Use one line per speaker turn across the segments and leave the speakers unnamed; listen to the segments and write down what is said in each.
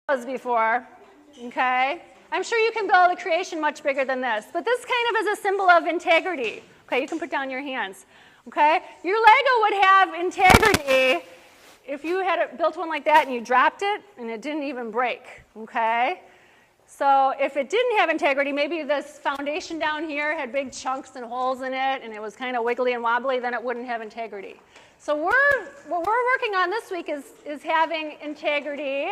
those before, okay? I'm sure you can build a creation much bigger than this, but this kind of is a symbol of integrity. Okay, you can put down your hands, okay? Your Lego would have integrity if you had built one like that and you dropped it and it didn't even break, okay? So if it didn't have integrity, maybe this foundation down here had big chunks and holes in it and it was kind of wiggly and wobbly, then it wouldn't have integrity. So what we're working on this week is having integrity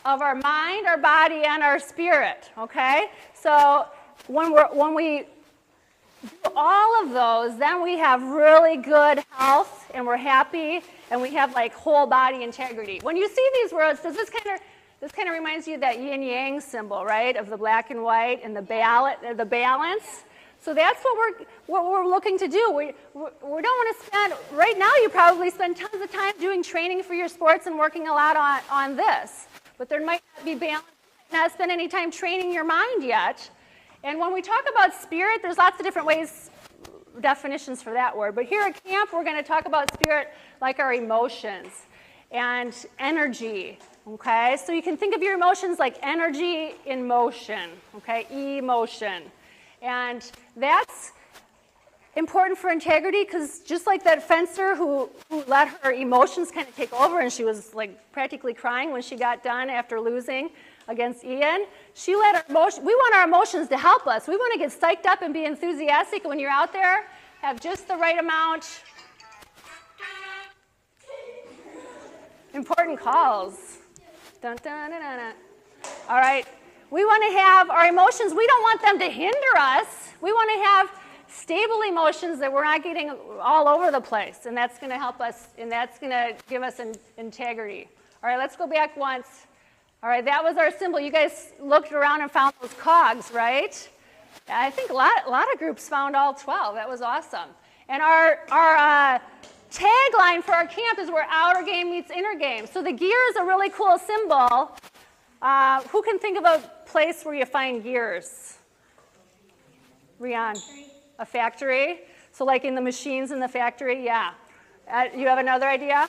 of our mind, our body, and our spirit, okay? So when we do all of those, then we have really good health, and we're happy, and we have like whole body integrity. When you see these words, this kind of reminds you of that yin-yang symbol, right, of the black and white and the balance. So that's what we're looking to do. We don't want to spend, right now you probably spend tons of time doing training for your sports and working a lot on this. But there might not be balance, not spend any time training your mind yet. And when we talk about spirit, there's lots of different ways, definitions for that word. But here at camp, we're going to talk about spirit like our emotions and energy, okay? So you can think of your emotions like energy in motion, okay? Emotion. And that's important for integrity because just like that fencer who let her emotions kind of take over and she was like practically crying when she got done after losing against Ian, she let her emotions, we want our emotions to help us. We want to get psyched up and be enthusiastic. When you're out there, have just the right amount. Important calls. Dun, dun, dun, dun, dun. All right. We want to have our emotions, we don't want them to hinder us. We want to have stable emotions that we're not getting all over the place, and that's going to help us, and that's going to give us integrity. All right, let's go back once. All right, that was our symbol. You guys looked around and found those cogs, right? I think a lot of groups found all 12. That was awesome. And our tagline for our camp is where outer game meets inner game. So the gear is a really cool symbol. Who can think of a place where you find gears? Rian? A factory? So like in the machines in the factory? Yeah. You have another idea?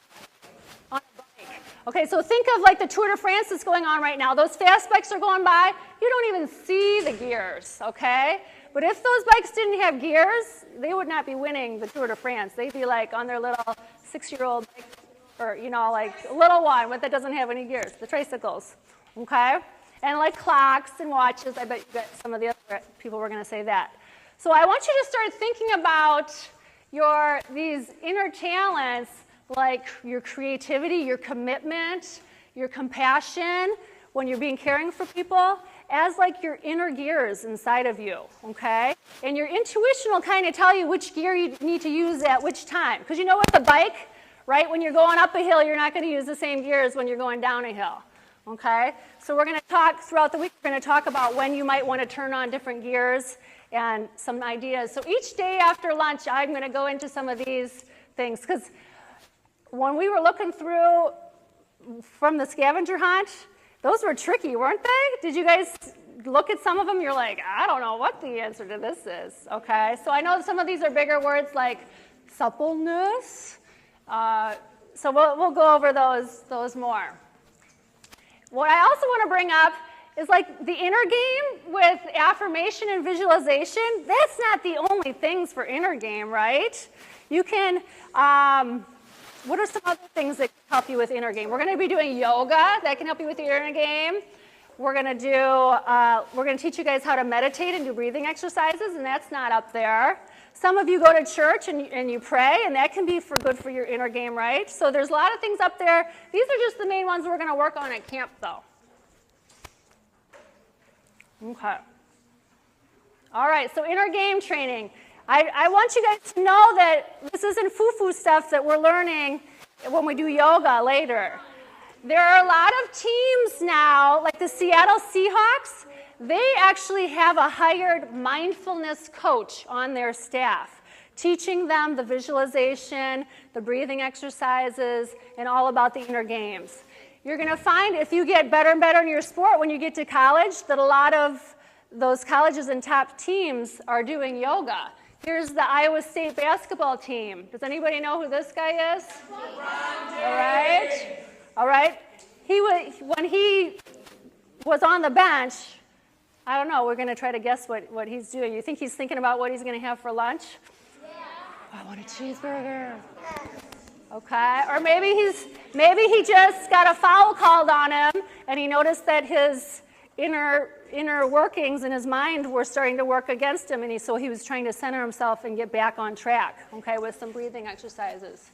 On a bike. Okay, so think of like the Tour de France that's going on right now. Those fast bikes are going by. You don't even see the gears, okay? But if those bikes didn't have gears, they would not be winning the Tour de France. They'd be like on their little 6-year-old bike, or, you know, like a little one that doesn't have any gears, the tricycles, okay? And like clocks and watches, I bet you got some of the other people were going to say that. So I want you to start thinking about these inner talents, like your creativity, your commitment, your compassion, when you're caring for people, as like your inner gears inside of you, okay? And your intuition will kind of tell you which gear you need to use at which time. Because you know with the bike, right, when you're going up a hill, you're not going to use the same gears when you're going down a hill, okay? So we're going to talk throughout the week, we're going to talk about when you might want to turn on different gears and some ideas. So each day after lunch, I'm going to go into some of these things. Because when we were looking through from the scavenger hunt, those were tricky, weren't they? Did you guys look at some of them? You're like, I don't know what the answer to this is, okay? So I know some of these are bigger words like suppleness. So we'll go over those more. What I also want to bring up is like the inner game with affirmation and visualization. That's not the only things for inner game, right? You can, what are some other things that can help you with inner game? We're going to be doing yoga. That can help you with your inner game. We're going to teach you guys how to meditate and do breathing exercises, and that's not up there. Some of you go to church and you pray, and that can be good for your inner game, right? So there's a lot of things up there. These are just the main ones we're going to work on at camp, though. Okay. All right, so inner game training. I want you guys to know that this isn't foo-foo stuff that we're learning when we do yoga later. There are a lot of teams now, like the Seattle Seahawks, they actually have a hired mindfulness coach on their staff, teaching them the visualization, the breathing exercises, and all about the inner games. You're going to find if you get better and better in your sport when you get to college that a lot of those colleges and top teams are doing yoga. Here's the Iowa State basketball team. Does anybody know who this guy is? All right. All right. when he was on the bench, I don't know, we're going to try to guess what he's doing. You think he's thinking about what he's going to have for lunch? Yeah. I want a cheeseburger. Okay, or maybe he just got a foul called on him, and he noticed that his inner workings in his mind were starting to work against him, and so he was trying to center himself and get back on track, okay, with some breathing exercises.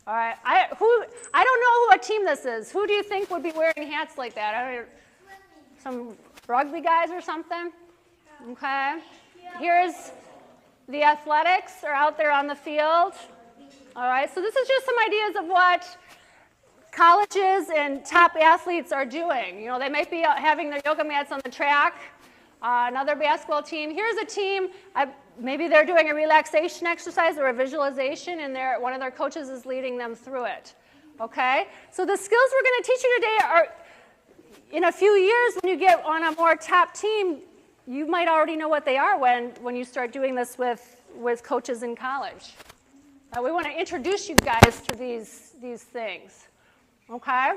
All right, I don't know what team this is. Who do you think would be wearing hats like that? Some rugby guys or something? Okay, here's the athletics are out there on the field. All right, so this is just some ideas of what colleges and top athletes are doing. You know, they might be having their yoga mats on the track. Another basketball team. Here's a team, maybe they're doing a relaxation exercise or a visualization, and one of their coaches is leading them through it. Okay? So the skills we're going to teach you today are, in a few years, when you get on a more top team, you might already know what they are when you start doing this with coaches in college. We want to introduce you guys to these things. Okay?